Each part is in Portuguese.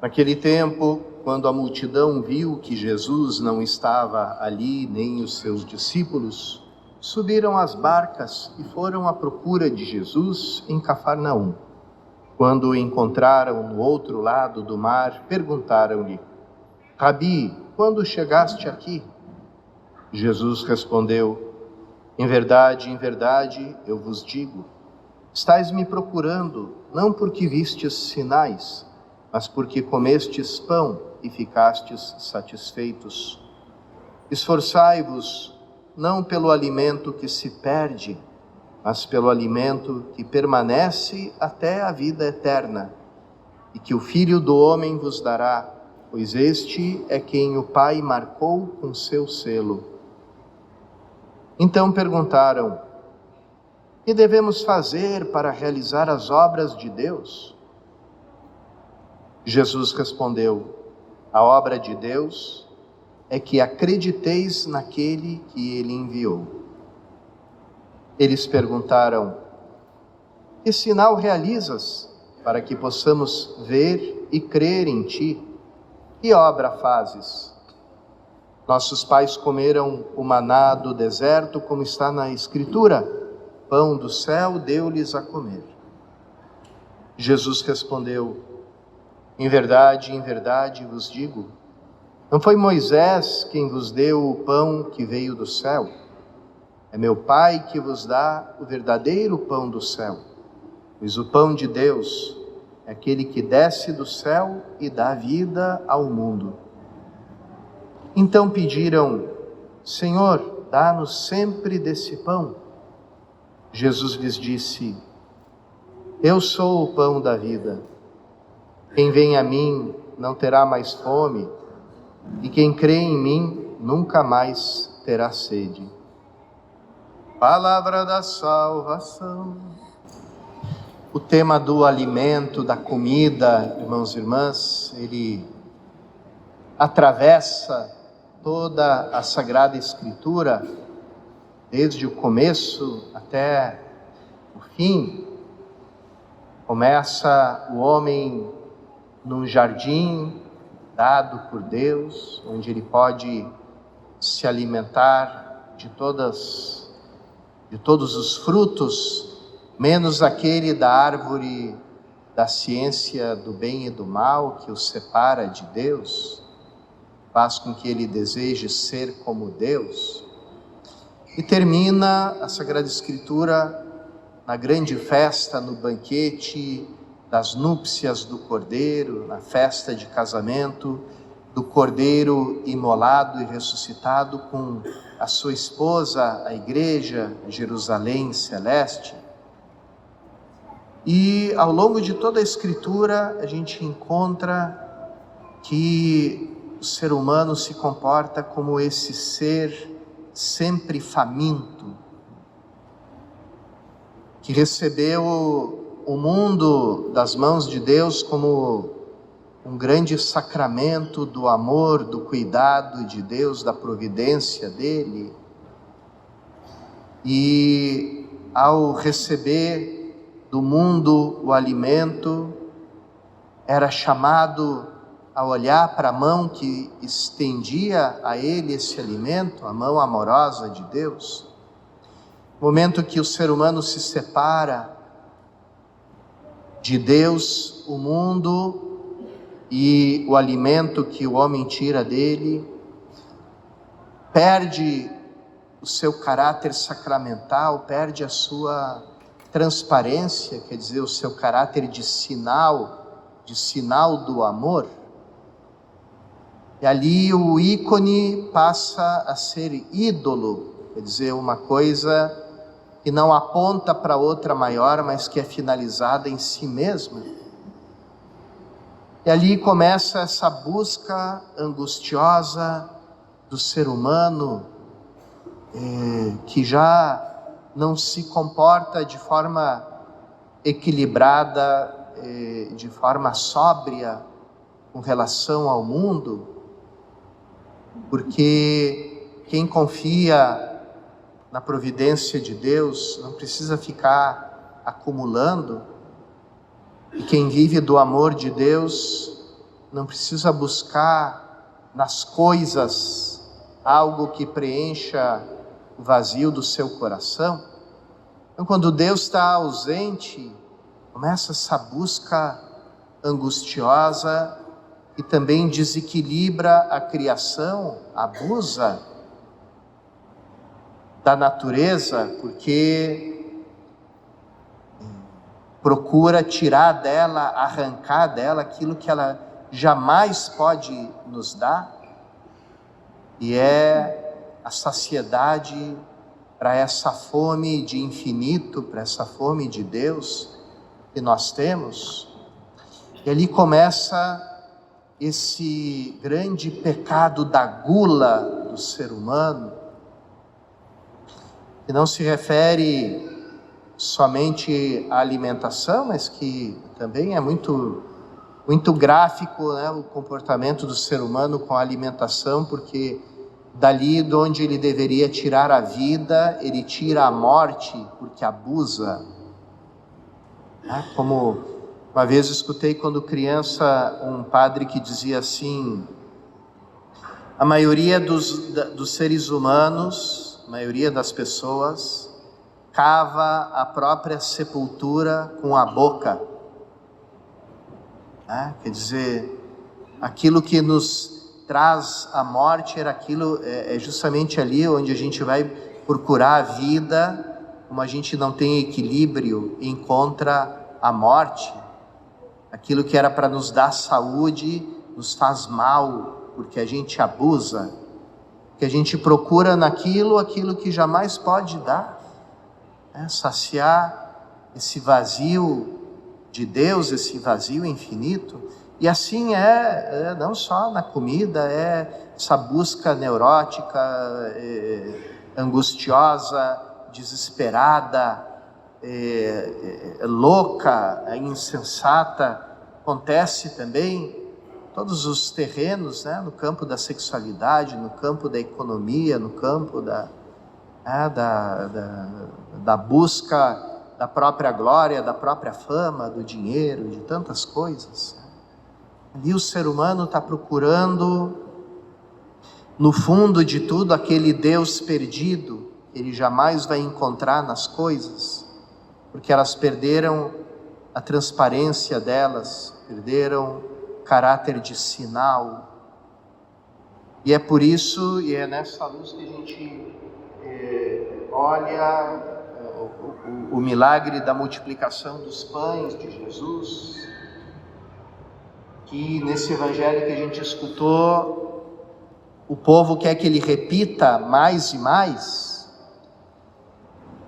Naquele tempo, quando a multidão viu que Jesus não estava ali, nem os seus discípulos, subiram às barcas e foram à procura de Jesus em Cafarnaum. Quando o encontraram no outro lado do mar, perguntaram-lhe: Rabi, quando chegaste aqui? Jesus respondeu: em verdade, eu vos digo, estais me procurando, não porque vistes sinais, mas porque comestes pão e ficastes satisfeitos. Esforçai-vos, não pelo alimento que se perde, mas pelo alimento que permanece até a vida eterna, e que o Filho do Homem vos dará, pois este é quem o Pai marcou com seu selo. Então perguntaram: que devemos fazer para realizar as obras de Deus? Jesus respondeu: a obra de Deus é que acrediteis naquele que ele enviou. Eles perguntaram: que sinal realizas para que possamos ver e crer em ti? Que obra fazes? Nossos pais comeram o maná do deserto, como está na Escritura: pão do céu deu-lhes a comer. Jesus respondeu: em verdade vos digo, não foi Moisés quem vos deu o pão que veio do céu. É meu Pai que vos dá o verdadeiro pão do céu. Pois o pão de Deus é aquele que desce do céu e dá vida ao mundo. Então pediram: Senhor, dá-nos sempre desse pão. Jesus lhes disse: eu sou o pão da vida. Quem vem a mim não terá mais fome, e quem crê em mim nunca mais terá sede. Palavra da salvação. O tema do alimento, da comida, irmãos e irmãs, ele atravessa toda a Sagrada Escritura, desde o começo até o fim. Começa o homem num jardim dado por Deus, onde ele pode se alimentar de todos os frutos, menos aquele da árvore da ciência do bem e do mal, que o separa de Deus, faz com que ele deseje ser como Deus. E termina a Sagrada Escritura na grande festa, no banquete das núpcias do Cordeiro, na festa de casamento do Cordeiro imolado e ressuscitado com a sua esposa, a Igreja, Jerusalém Celeste. E ao longo de toda a Escritura a gente encontra que o ser humano se comporta como esse ser sempre faminto, que recebeu o mundo das mãos de Deus como um grande sacramento do amor, do cuidado de Deus, da providência dele. E ao receber do mundo o alimento, era chamado a olhar para a mão que estendia a ele esse alimento, a mão amorosa de Deus. No momento que o ser humano se separa de Deus, o mundo e o alimento que o homem tira dele, perde o seu caráter sacramental, perde a sua transparência, quer dizer, o seu caráter de sinal do amor. E ali o ícone passa a ser ídolo, quer dizer, uma coisa que não aponta para outra maior, mas que é finalizada em si mesma. E ali começa essa busca angustiosa do ser humano, que já não se comporta de forma equilibrada, de forma sóbria com relação ao mundo, porque quem confia na providência de Deus não precisa ficar acumulando, e quem vive do amor de Deus não precisa buscar nas coisas algo que preencha o vazio do seu coração. Então, quando Deus está ausente, começa essa busca angustiosa e também desequilibra a criação, abusa da natureza, porque procura tirar dela, arrancar dela aquilo que ela jamais pode nos dar, e é a saciedade para essa fome de infinito, para essa fome de Deus que nós temos. E ali começa esse grande pecado da gula do ser humano, que não se refere somente à alimentação, mas que também é muito gráfico, né, o comportamento do ser humano com a alimentação, porque dali de onde ele deveria tirar a vida, ele tira a morte, porque abusa. Como uma vez escutei quando criança um padre que dizia assim: a maioria dos seres humanos, a maioria das pessoas, cava a própria sepultura com a boca. Quer dizer, aquilo que nos traz a morte é justamente ali onde a gente vai procurar a vida. Como a gente não tem equilíbrio, encontra a morte. Aquilo que era para nos dar saúde nos faz mal, porque a gente abusa, que a gente procura naquilo aquilo que jamais pode dar, saciar esse vazio de Deus, esse vazio infinito. E assim não só na comida, essa busca neurótica, angustiosa, desesperada, louca, insensata, acontece também em todos os terrenos, no campo da sexualidade, no campo da economia, no campo da busca da própria glória, da própria fama, do dinheiro, de tantas coisas. Ali o ser humano está procurando, no fundo de tudo, aquele Deus perdido, que ele jamais vai encontrar nas coisas, porque elas perderam a transparência delas, perderam o caráter de sinal. E é por isso, e é nessa luz que a gente olha o milagre da multiplicação dos pães de Jesus, que nesse evangelho que a gente escutou, o povo quer que ele repita mais e mais,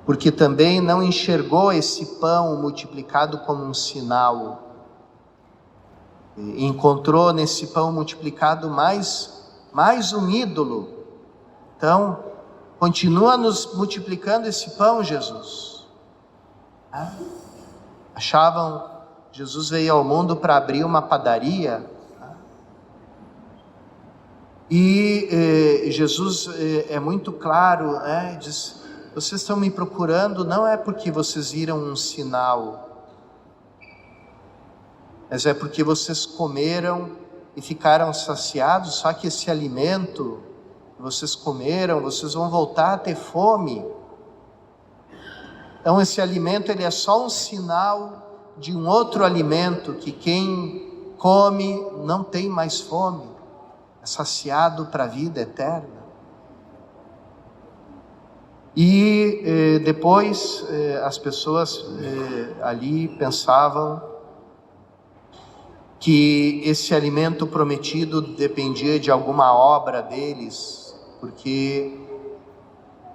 porque também não enxergou esse pão multiplicado como um sinal, e encontrou nesse pão multiplicado mais um ídolo. Então, continua nos multiplicando esse pão, Jesus. Achavam, Jesus veio ao mundo para abrir uma padaria, e Jesus é muito claro, diz: vocês estão me procurando não é porque vocês viram um sinal, mas é porque vocês comeram e ficaram saciados. Só que esse alimento que vocês comeram, vocês vão voltar a ter fome. Então esse alimento, ele é só um sinal de um outro alimento, que quem come não tem mais fome, é saciado para a vida eterna. E depois as pessoas ali pensavam que esse alimento prometido dependia de alguma obra deles, porque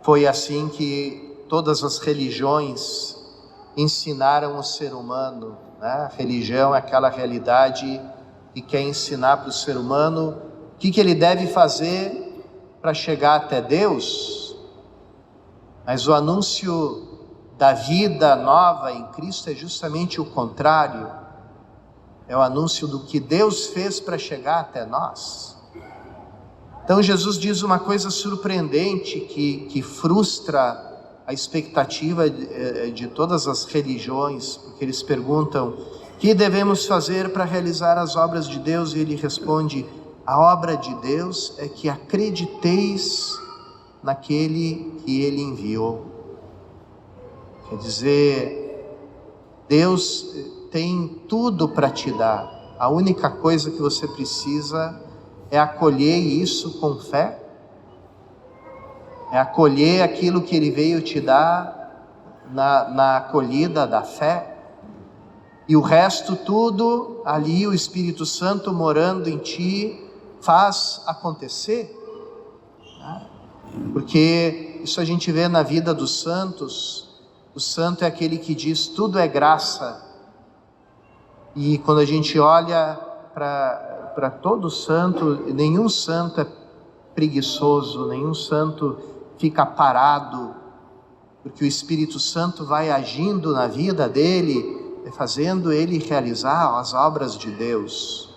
foi assim que todas as religiões ensinaram o ser humano. A religião é aquela realidade que quer ensinar para o ser humano o que ele deve fazer para chegar até Deus. Mas o anúncio da vida nova em Cristo é justamente o contrário. É o anúncio do que Deus fez para chegar até nós. Então Jesus diz uma coisa surpreendente que frustra a expectativa de todas as religiões, porque eles perguntam: que devemos fazer para realizar as obras de Deus? E ele responde: a obra de Deus é que acrediteis naquele que ele enviou. Quer dizer, Deus tem tudo para te dar. A única coisa que você precisa é acolher isso com fé, é acolher aquilo que ele veio te dar na acolhida da fé, e o resto tudo, ali o Espírito Santo morando em ti, faz acontecer, né? Porque isso a gente vê na vida dos santos. O santo é aquele que diz: tudo é graça. E quando a gente olha para todo santo, nenhum santo é preguiçoso, nenhum santo fica parado, porque o Espírito Santo vai agindo na vida dele, fazendo ele realizar as obras de Deus.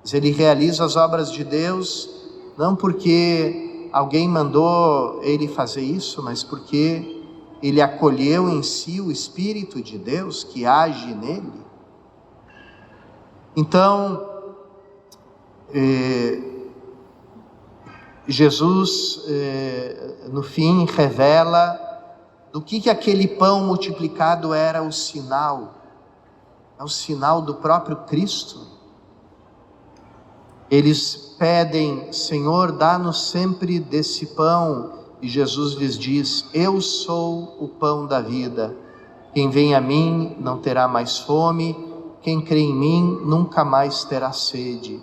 Mas ele realiza as obras de Deus não porque alguém mandou ele fazer isso, mas porque ele acolheu em si o Espírito de Deus que age nele. Então, Jesus, no fim, revela do que aquele pão multiplicado era o sinal. É o sinal do próprio Cristo. Eles pedem: Senhor, dá-nos sempre desse pão. E Jesus lhes diz: eu sou o pão da vida. Quem vem a mim não terá mais fome. Quem crê em mim nunca mais terá sede.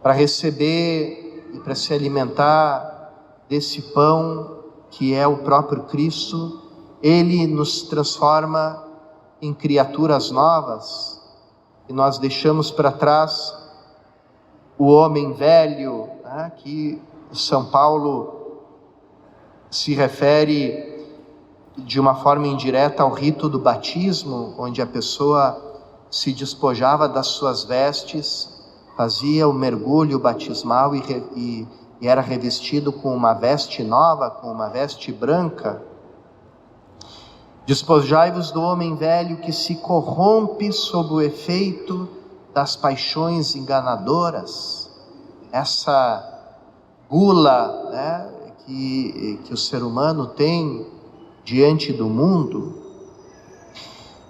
Para receber e para se alimentar desse pão que é o próprio Cristo, ele nos transforma em criaturas novas, e nós deixamos para trás o homem velho, né, que São Paulo se refere de uma forma indireta ao rito do batismo, onde a pessoa se despojava das suas vestes, fazia o mergulho batismal e era revestido com uma veste nova, com uma veste branca. Despojai-vos do homem velho que se corrompe sob o efeito das paixões enganadoras. Essa gula, né, que o ser humano tem diante do mundo.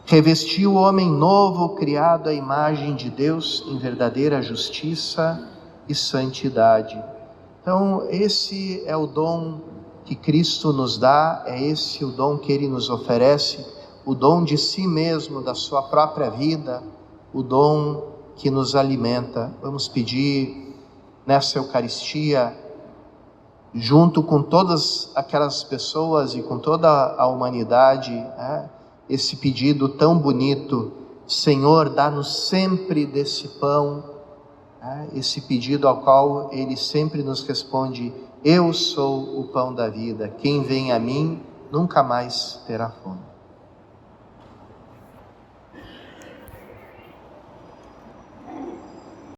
Revestiu o homem novo, criado à imagem de Deus, em verdadeira justiça e santidade. Então, esse é o dom que Cristo nos dá, é esse o dom que Ele nos oferece, o dom de si mesmo, da sua própria vida, o dom que nos alimenta. Vamos pedir nessa Eucaristia, junto com todas aquelas pessoas e com toda a humanidade, esse pedido tão bonito: Senhor, dá-nos sempre desse pão. Esse pedido ao qual Ele sempre nos responde: eu sou o pão da vida, quem vem a mim nunca mais terá fome.